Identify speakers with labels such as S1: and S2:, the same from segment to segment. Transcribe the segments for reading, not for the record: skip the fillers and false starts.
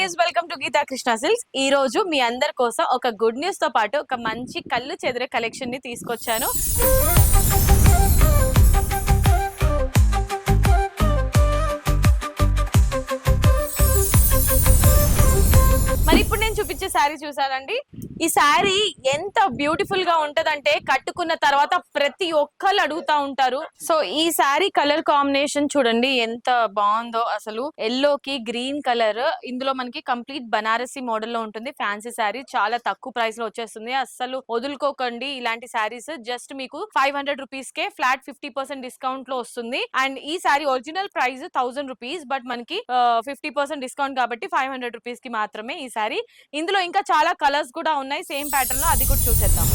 S1: Guys, welcome to Geetha Krishna Silks. ఈ రోజు మీ అందరి కోసం ఒక గుడ్ న్యూస్ తో పాటు ఒక మంచి కళ్ళు చెదిరే కలెక్షన్ ని తీసుకొచ్చాను. మరి ఇప్పుడు నేను చూపించే శారీ చూసారండి. ఈ శారీ ఎంత బ్యూటిఫుల్ గా ఉంటదంటే కట్టుకున్న తర్వాత ప్రతి ఒక్కళ్ళు అడుగుతా ఉంటారు. సో ఈ శారీ కలర్ కాంబినేషన్ చూడండి ఎంత బాగుందో. అసలు ఎల్లో కి గ్రీన్ కలర్, ఇందులో మనకి కంప్లీట్ బనారసి మోడల్ లో ఉంటుంది. ఫ్యాన్సీ శారీ చాలా తక్కువ ప్రైస్ లో వచ్చేస్తుంది. అస్సలు వదులుకోకండి ఇలాంటి శారీస్. జస్ట్ మీకు 500 రూపీస్ కే ఫ్లాట్ 50% డిస్కౌంట్ లో వస్తుంది. అండ్ ఈ sari original price 1000 rupees, but మనకి 50% డిస్కౌంట్ కాబట్టి 500 రూపీస్ కి మాత్రమే ఈ శారీ. ఇందులో ఇంకా చాలా కలర్స్ కూడా ఉన్నాయి సేమ్ ప్యాటర్న్ లో, అది కూడా చూసేద్దాం.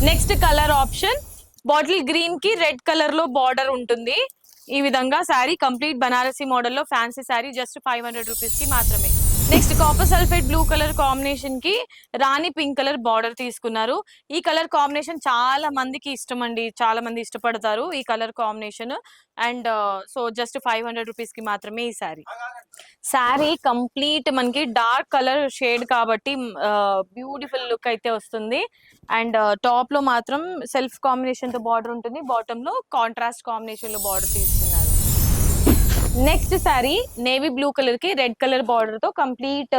S1: Next colour option bottle green కి రెడ్ కలర్ లో బార్డర్ ఉంటుంది. ఈ విధంగా శారీ కంప్లీట్ బనారసి మోడల్ లో ఫ్యాన్సీ శారీ జస్ట్ 500 రూపీస్ కి మాత్రమే. Next copper sulphate blue colour combination కి రాణి పింక్ కలర్ బార్డర్ తీసుకున్నారు. ఈ కలర్ కాంబినేషన్ చాలా మందికి ఇష్టం అండి, చాలా మంది ఇష్టపడతారు ఈ colour combination. And so just 500 rupees కి మాత్రమే ఈ శారీ కంప్లీట్ మనకి డార్క్ కలర్ షేడ్ కాబట్టి బ్యూటిఫుల్ లుక్ అయితే వస్తుంది. అండ్ టాప్ లో మాత్రం సెల్ఫ్ కాంబినేషన్ తో బార్డర్ ఉంటుంది, బాటమ్ లో కాంట్రాస్ట్ కాంబినేషన్ లో బార్డర్ తీసుకున్నారు. Next sari navy blue colour కి రెడ్ కలర్ బార్డర్ తో కంప్లీట్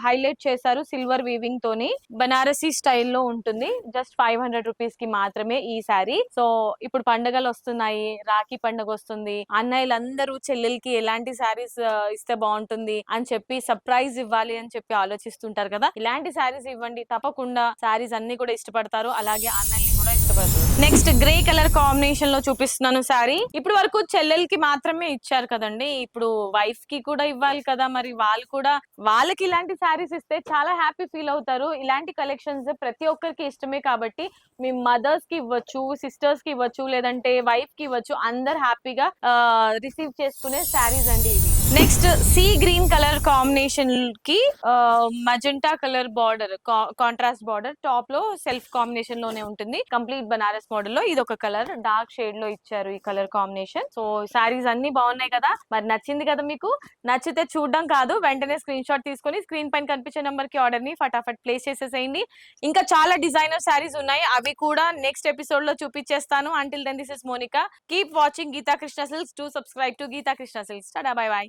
S1: హైలైట్ చేశారు సిల్వర్ వీవింగ్ తోని. బనారసి స్టైల్లో ఉంటుంది. జస్ట్ 500 రూపీస్ కి మాత్రమే ఈ శారీ. సో ఇప్పుడు పండుగలు వస్తున్నాయి, రాఖీ పండుగ వస్తుంది, అన్నయ్యలందరూ చెల్లెలకి ఎలాంటి శారీస్ ఇస్తే బాగుంటుంది అని చెప్పి సర్ప్రైజ్ ఇవ్వాలి అని చెప్పి ఆలోచిస్తుంటారు కదా. ఇలాంటి శారీస్ ఇవ్వండి, తప్పకుండా శారీస్ అన్ని కూడా ఇష్టపడతారు, అలాగే అన్నయ్యని కూడా ఇష్టపడతారు. నెక్స్ట్ గ్రే కలర్ కాంబినేషన్ లో చూపిస్తున్నాను శారీ. ఇప్పుడు వరకు చెల్లెలకి మాత్రమే ఇచ్చారు కదండి, ఇప్పుడు వైఫ్ కి కూడా ఇవ్వాలి కదా. మరి వాళ్ళు కూడా వాళ్ళకి ఇలాంటి శారీస్ ఇస్తే చాలా హ్యాపీ ఫీల్ అవుతారు. ఇలాంటి కలెక్షన్స్ ప్రతి ఒక్కరికి ఇష్టమే కాబట్టి మీ మదర్స్ కి ఇవ్వచ్చు, సిస్టర్స్ కి ఇవ్వచ్చు, లేదంటే వైఫ్ కి ఇవ్వచ్చు. అందరు హ్యాపీగా రిసీవ్ చేసుకునే శారీస్ అండి ఇవి. Next sea green colour combination కి magenta colour border, contrast border, top లో సెల్ఫ్ కాంబినేషన్ లోనే ఉంటుంది. కంప్లీట్ బనారస్ మోడల్ లో ఇది ఒక కలర్ డార్క్ షేడ్ లో ఇచ్చారు ఈ కలర్ కాంబినేషన్. సో శారీస్ అన్ని బాగున్నాయి కదా, మరి నచ్చింది కదా మీకు. నచ్చితే చూడడం కాదు, వెంటనే స్క్రీన్ షాట్ తీసుకొని స్క్రీన్ పైన కనిపించే నెంబర్ కి ఆర్డర్ ని ఫటాఫట్ ప్లేస్ చేసేసేయండి. ఇంకా చాలా డిజైనర్ శారీస్ ఉన్నాయి, అవి కూడా నెక్స్ట్ ఎపిసోడ్ లో చూపించేస్తాను. Until then this is Monica. Keep watching Geetha Krishna Silks. To subscribe to Geetha Krishna Silks. Tata, bye by.